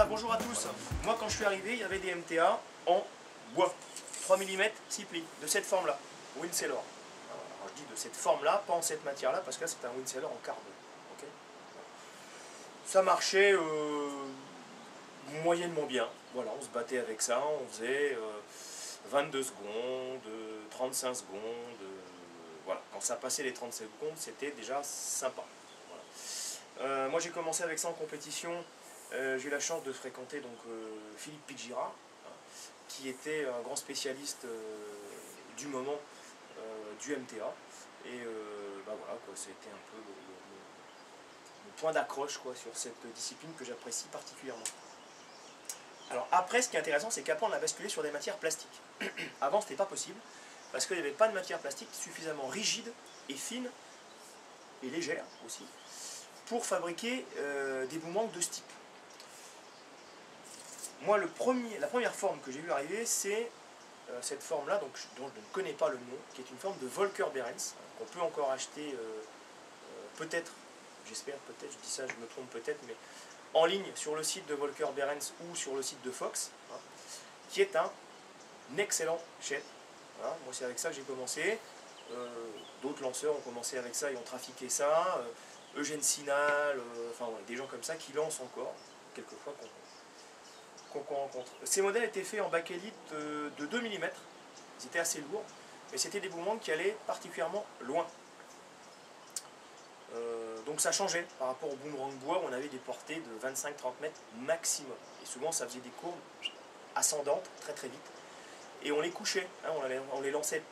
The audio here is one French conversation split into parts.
bonjour à tous. Moi quand je suis arrivé, il y avait des MTA en bois, 3 mm 6 plis, de cette forme-là, Winseller. Alors je dis de cette forme-là, pas en cette matière-là, parce que là c'est un Winseller en carbone. Okay, ça marchait moyennement bien. Voilà, on se battait avec ça, on faisait 22 secondes, 35 secondes. Voilà, quand ça passait les 30 secondes, c'était déjà sympa. Voilà. Moi j'ai commencé avec ça en compétition. J'ai eu la chance de fréquenter donc, Philippe Pigira, qui était un grand spécialiste du moment du MTA. Et bah voilà, c'était un peu le point d'accroche sur cette discipline que j'apprécie particulièrement. Alors après, ce qui est intéressant, c'est qu'après on a basculé sur des matières plastiques. Avant, ce n'était pas possible, parce qu'il n'y avait pas de matière plastique suffisamment rigide et fine, et légère aussi, pour fabriquer des boomerangs de ce type. Moi, la première forme que j'ai vu arriver, c'est cette forme-là, dont je ne connais pas le nom, qui est une forme de Volker Behrens, qu'on peut encore acheter, peut-être, j'espère, peut-être, je dis ça, je me trompe peut-être, mais en ligne sur le site de Volker Behrens ou sur le site de Fox, qui est un excellent shape. Voilà, moi, c'est avec ça que j'ai commencé. D'autres lanceurs ont commencé avec ça et ont trafiqué ça. Eugène Sinal, enfin ouais, des gens comme ça qui lancent encore, quelquefois qu'on rencontre. Ces modèles étaient faits en bakélite de 2 mm, ils étaient assez lourds, mais c'était des boomerangs qui allaient particulièrement loin. Donc ça changeait par rapport au boomerang bois où on avait des portées de 25-30 mètres maximum. Et souvent ça faisait des courbes ascendantes très très vite. Et on les couchait, hein, on les lançait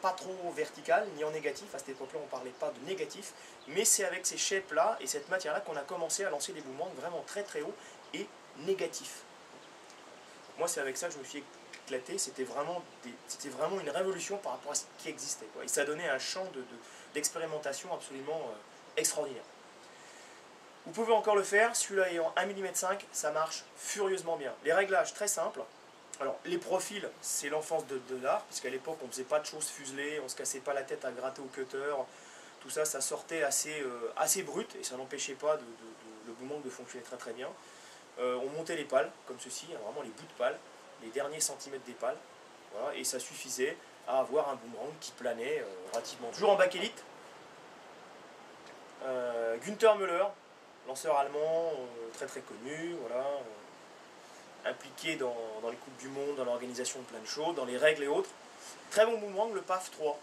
pas trop verticales ni en négatif. À cette époque-là on ne parlait pas de négatif, mais c'est avec ces shapes-là et cette matière-là qu'on a commencé à lancer des boomerangs vraiment très très hauts et négatifs. Moi, c'est avec ça que je me suis éclaté. C'était vraiment une révolution par rapport à ce qui existait, quoi. Et ça donnait un champ d'expérimentation absolument extraordinaire. Vous pouvez encore le faire. Celui-là ayant 1 mm 5, ça marche furieusement bien. Les réglages, très simples. Alors, les profils, c'est l'enfance de l'art, puisqu'à l'époque, on ne faisait pas de choses fuselées, on ne se cassait pas la tête à gratter au cutter. Tout ça, ça sortait assez brut, et ça n'empêchait pas le boomerang de fonctionner très très bien. On montait les pales, comme ceci, hein, vraiment les bouts de pales, les derniers centimètres des pales, voilà, et ça suffisait à avoir un boomerang qui planait relativement. Toujours en bakélite. Günther Müller, lanceur allemand, très très connu, voilà, impliqué dans les Coupes du Monde, dans l'organisation de plein de choses, dans les règles et autres. Très bon boomerang, le PAF 3,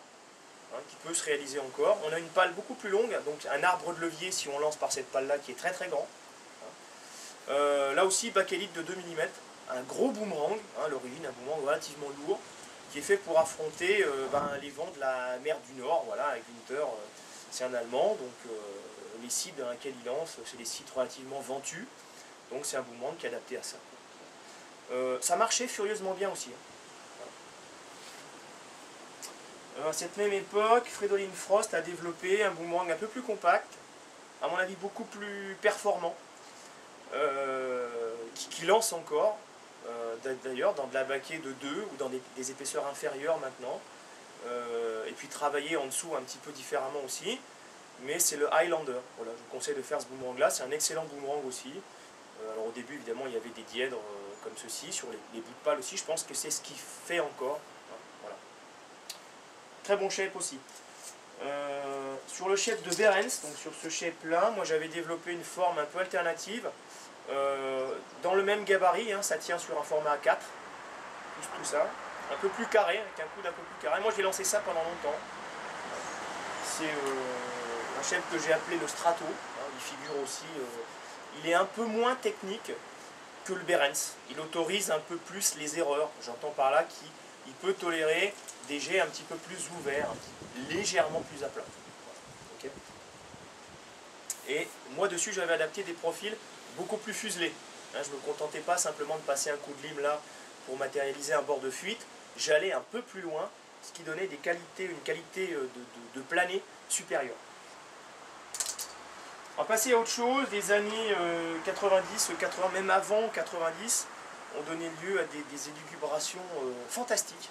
hein, qui peut se réaliser encore. On a une pale beaucoup plus longue, donc un arbre de levier si on lance par cette pale-là qui est très très grand. Là aussi, bakélite de 2 mm, un gros boomerang, hein, l'origine, un boomerang relativement lourd, qui est fait pour affronter les vents de la mer du Nord. Voilà, avec Günther, c'est un Allemand, donc les sites dans lesquels il lance, c'est des sites relativement ventus, donc c'est un boomerang qui est adapté à ça. Ça marchait furieusement bien aussi. À cette même époque, Fridolin Frost a développé un boomerang un peu plus compact, à mon avis beaucoup plus performant, qui lance encore, d'ailleurs dans de la baquet de 2 ou dans des épaisseurs inférieures maintenant, et puis travailler en dessous un petit peu différemment aussi, mais c'est le Highlander. Voilà, je vous conseille de faire ce boomerang là, c'est un excellent boomerang aussi. Alors au début évidemment il y avait des dièdres comme ceci, sur les bouts de pale aussi, je pense que c'est ce qui fait encore. Voilà. Très bon shape aussi. Sur le shape de Behrens, donc sur ce shape là, moi j'avais développé une forme un peu alternative, dans le même gabarit, hein, ça tient sur un format A4, tout ça, un peu plus carré, avec un coude un peu plus carré. Moi j'ai lancé ça pendant longtemps. C'est un shape que j'ai appelé le Strato, hein, il figure aussi, il est un peu moins technique que le Behrens, il autorise un peu plus les erreurs, j'entends par là qu'il peut tolérer des jets un petit peu plus ouverts, légèrement plus à plat. Okay. Et moi dessus j'avais adapté des profils beaucoup plus fuselés. Hein, je ne me contentais pas simplement de passer un coup de lime là pour matérialiser un bord de fuite, j'allais un peu plus loin, ce qui donnait une qualité de plané supérieure. On va passer à autre chose. Les années 90, 80, même avant 90, ont donné lieu à des élucubrations fantastiques.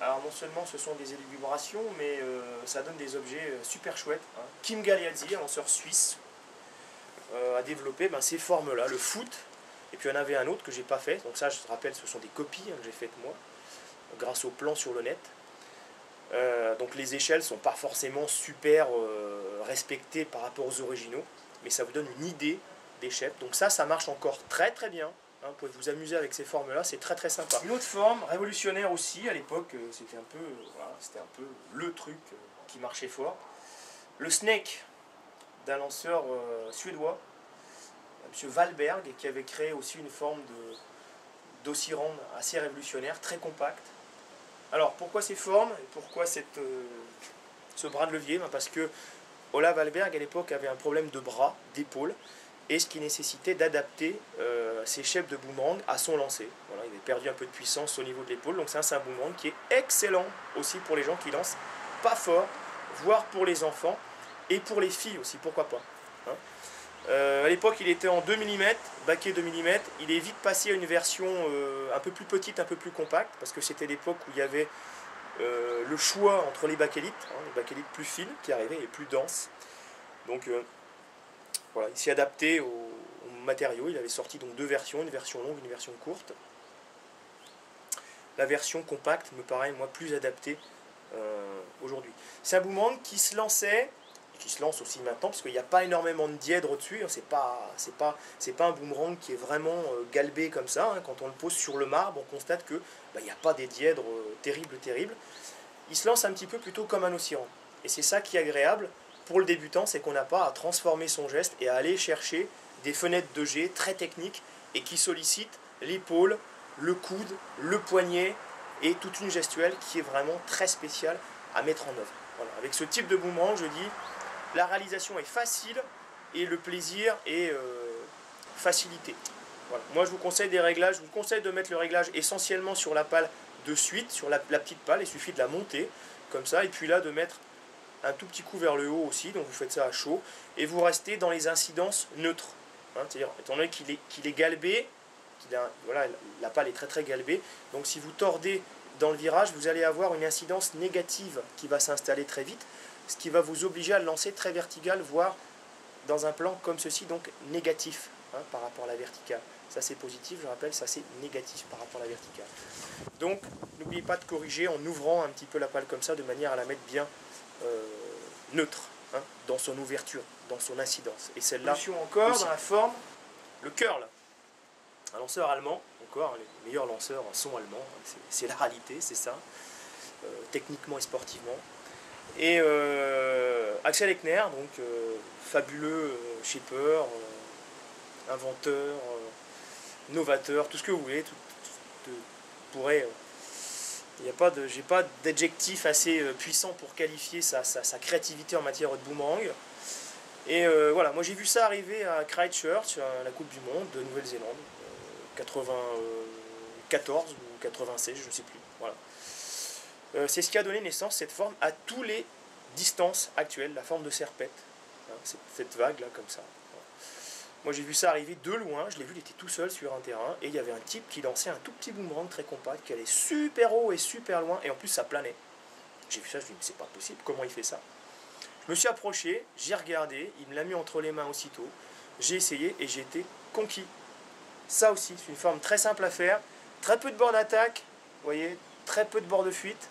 Alors non seulement ce sont des élucubrations, mais ça donne des objets super chouettes. Hein. Kim Galeazzi, un lanceur suisse, a développé ces formes-là, le foot, Et puis il y en avait un autre que j'ai pas fait, donc ça je te rappelle ce sont des copies que j'ai faites moi, grâce au plan sur le net. Donc les échelles sont pas forcément super respectées par rapport aux originaux, mais ça vous donne une idée d'échelle. Donc ça marche encore très très bien. Hein, vous pouvez vous amuser avec ces formes-là, c'est très très sympa. Une autre forme révolutionnaire aussi, à l'époque, c'était un peu, voilà, c'était un peu le truc qui marchait fort. Le Snake, d'un lanceur suédois, M. Wahlberg, qui avait créé aussi une forme d'oscirande assez révolutionnaire, très compacte. Alors, pourquoi ces formes et pourquoi ce bras de levier? Parce que Ola Wahlberg, à l'époque, avait un problème de bras, d'épaule, et ce qui nécessitait d'adapter ses chefs de boomerang à son lancer. Voilà, il avait perdu un peu de puissance au niveau de l'épaule, donc c'est un boomerang qui est excellent aussi pour les gens qui lancent pas fort, voire pour les enfants, et pour les filles aussi, pourquoi pas. Hein. À l'époque, il était en 2 mm, baquet 2 mm. Il est vite passé à une version un peu plus petite, un peu plus compacte, parce que c'était l'époque où il y avait le choix entre les bakélite, hein, les bakélites plus fines qui arrivaient et plus denses. Donc voilà, il s'est adapté aux matériaux. Il avait sorti donc 2 versions, une version longue, une version courte. La version compacte me paraît moi plus adaptée aujourd'hui. C'est un boomerang qui se lançait, qui se lance aussi maintenant, parce qu'il n'y a pas énormément de dièdre au-dessus, hein, c'est pas un boomerang qui est vraiment galbé comme ça, hein. Quand on le pose sur le marbre, on constate que il n'y a pas des dièdres terribles. Il se lance un petit peu plutôt comme un oscillant. Et c'est ça qui est agréable pour le débutant, c'est qu'on n'a pas à transformer son geste et à aller chercher des fenêtres de jet très techniques et qui sollicitent l'épaule, le coude, le poignet et toute une gestuelle qui est vraiment très spéciale à mettre en œuvre. Voilà. Avec ce type de boomerang, je dis, la réalisation est facile et le plaisir est facilité. Voilà. Moi, je vous conseille des réglages. Je vous conseille de mettre le réglage essentiellement sur la pale de suite, sur la petite pale. Il suffit de la monter comme ça. Et puis là, de mettre un tout petit coup vers le haut aussi. Donc, vous faites ça à chaud. Et vous restez dans les incidences neutres. Hein, c'est-à-dire, étant donné qu'il est galbé, voilà, la pale est très très galbée. Donc, si vous tordez dans le virage, vous allez avoir une incidence négative qui va s'installer très vite, ce qui va vous obliger à le lancer très vertical, voire dans un plan comme ceci, donc négatif, hein, par rapport à la verticale. Ça c'est positif, je rappelle, ça c'est négatif par rapport à la verticale. Donc n'oubliez pas de corriger en ouvrant un petit peu la pale comme ça, de manière à la mettre bien neutre, hein, dans son ouverture, dans son incidence. Et celle-là encore aussi. Dans la forme, le curl. Un lanceur allemand, encore, les meilleurs lanceurs sont allemands, c'est la réalité, c'est ça, techniquement et sportivement. Et Axel Eckner, donc fabuleux shaper, inventeur, novateur, tout ce que vous voulez, pourrait. J'ai pas d'adjectif assez puissant pour qualifier sa créativité en matière de boomerang. Et voilà, moi j'ai vu ça arriver à Christchurch, à la Coupe du Monde de Nouvelle-Zélande, 94 ou 96, je ne sais plus. Voilà. C'est ce qui a donné naissance, cette forme, à tous les distances actuelles, la forme de serpette, hein, cette vague là comme ça. Voilà. Moi j'ai vu ça arriver de loin, je l'ai vu, il était tout seul sur un terrain, et il y avait un type qui lançait un tout petit boomerang très compact, qui allait super haut et super loin, et en plus ça planait. J'ai vu ça, je me suis dit, mais c'est pas possible, comment il fait ça? Je me suis approché, j'ai regardé, il me l'a mis entre les mains aussitôt, j'ai essayé et j'ai été conquis. Ça aussi, c'est une forme très simple à faire, très peu de bords d'attaque, vous voyez, très peu de bords de fuite.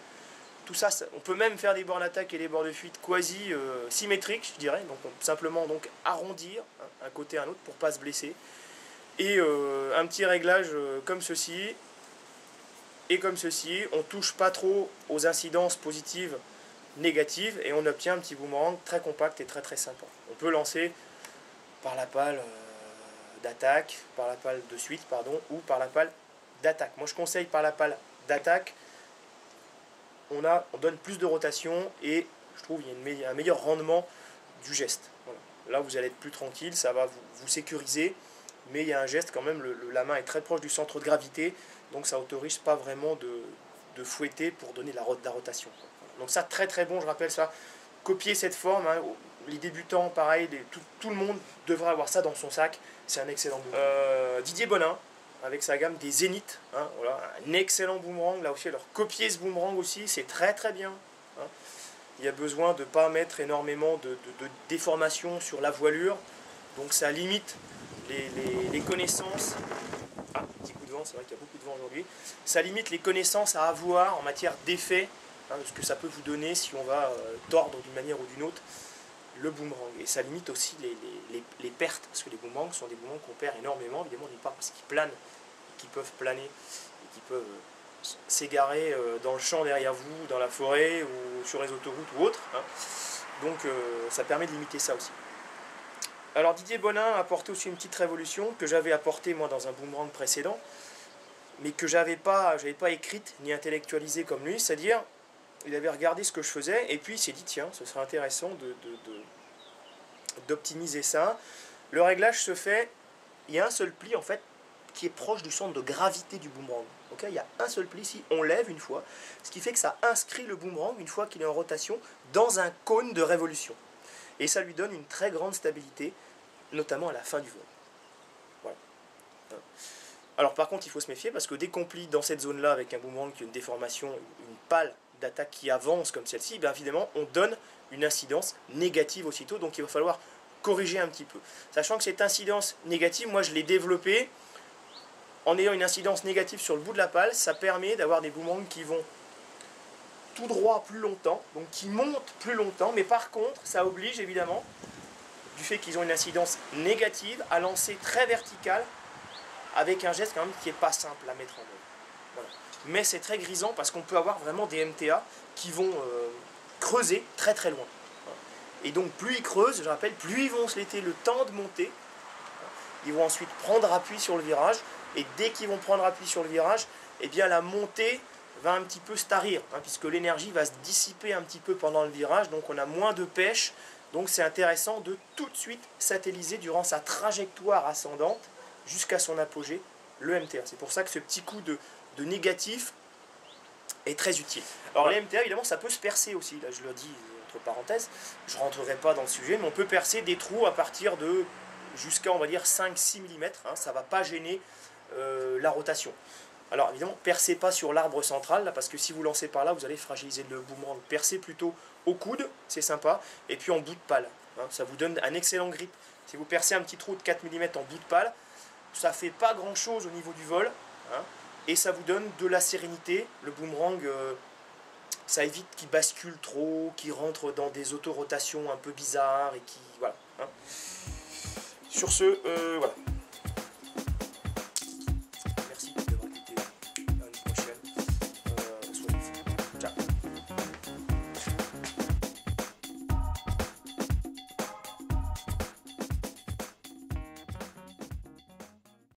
Tout ça, on peut même faire des bords d'attaque et des bords de fuite quasi symétriques, je dirais. Donc on peut simplement donc arrondir, hein, un côté à un autre pour ne pas se blesser. Et un petit réglage comme ceci et comme ceci. On ne touche pas trop aux incidences positives, négatives, et on obtient un petit boomerang très compact et très très sympa. On peut lancer par la pale d'attaque, par la pale de suite, pardon, ou par la pale d'attaque. Moi je conseille par la pale d'attaque. On donne plus de rotation et je trouve qu'il y a un meilleur rendement du geste. Voilà. Là vous allez être plus tranquille, ça va vous sécuriser, mais il y a un geste quand même, la main est très proche du centre de gravité, donc ça n'autorise pas vraiment de fouetter pour donner la rotation. Voilà. Donc ça très très bon, je rappelle ça, copier cette forme, hein, les débutants pareil, tout le monde devrait avoir ça dans son sac, c'est un excellent boomerang. Didier Bonin, avec sa gamme des Zénith, hein, voilà, un excellent boomerang, là aussi, alors copier ce boomerang aussi, c'est très très bien. Hein. Il y a besoin de ne pas mettre énormément de déformation sur la voilure, donc ça limite les connaissances. Ah, petit coup de vent, c'est vrai qu'il y a beaucoup de vent aujourd'hui. Ça limite les connaissances à avoir en matière d'effet, hein, de ce que ça peut vous donner si on va tordre d'une manière ou d'une autre le boomerang. Et ça limite aussi les pertes, parce que les boomerangs sont des boomerangs qu'on perd énormément, évidemment, d'une part parce qu'ils planent, qu'ils peuvent planer, et qu'ils peuvent s'égarer dans le champ derrière vous, dans la forêt, ou sur les autoroutes ou autres. Hein. Donc ça permet de limiter ça aussi. Alors Didier Bonin a apporté aussi une petite révolution que j'avais apportée moi dans un boomerang précédent, mais que j'avais pas écrite ni intellectualisée comme lui, c'est-à-dire il avait regardé ce que je faisais et puis il s'est dit tiens, ce serait intéressant d'optimiser ça. Le réglage se fait, il y a un seul pli en fait qui est proche du centre de gravité du boomerang. Okay, il y a un seul pli ici, on lève une fois, ce qui fait que ça inscrit le boomerang une fois qu'il est en rotation dans un cône de révolution. Et ça lui donne une très grande stabilité, notamment à la fin du vol. Voilà. Alors par contre, il faut se méfier parce que dès qu'on plie dans cette zone-là avec un boomerang qui a une déformation, une pale d'attaque qui avance comme celle-ci, bien évidemment, on donne une incidence négative aussitôt, donc il va falloir corriger un petit peu. Sachant que cette incidence négative, moi je l'ai développée en ayant une incidence négative sur le bout de la pale, ça permet d'avoir des boomerangs qui vont tout droit plus longtemps, donc qui montent plus longtemps, mais par contre, ça oblige évidemment, du fait qu'ils ont une incidence négative, à lancer très vertical, avec un geste quand même qui n'est pas simple à mettre en œuvre. Voilà. Mais c'est très grisant parce qu'on peut avoir vraiment des MTA qui vont creuser très très loin. Et donc plus ils creusent, je rappelle, plus ils vont se laisser le temps de monter, ils vont ensuite prendre appui sur le virage, et dès qu'ils vont prendre appui sur le virage, eh bien la montée va un petit peu se tarir, hein, puisque l'énergie va se dissiper un petit peu pendant le virage, donc on a moins de pêche, donc c'est intéressant de tout de suite satelliser durant sa trajectoire ascendante jusqu'à son apogée, le MTA. C'est pour ça que ce petit coup de négatif est très utile. Alors les MTA, évidemment, ça peut se percer aussi, là je le dis entre parenthèses, je ne rentrerai pas dans le sujet, mais on peut percer des trous à partir de jusqu'à on va dire 5-6 mm, hein, ça ne va pas gêner la rotation. Alors évidemment, percez pas sur l'arbre central, là, parce que si vous lancez par là, vous allez fragiliser le boomerang. Percez plutôt au coude, c'est sympa, et puis en bout de pale. Hein, ça vous donne un excellent grip. Si vous percez un petit trou de 4 mm en bout de pale, ça ne fait pas grand chose au niveau du vol, hein, et ça vous donne de la sérénité. Le boomerang, ça évite qu'il bascule trop, qu'il rentre dans des autorotations un peu bizarres, et qui... Voilà. Hein. Sur ce, voilà.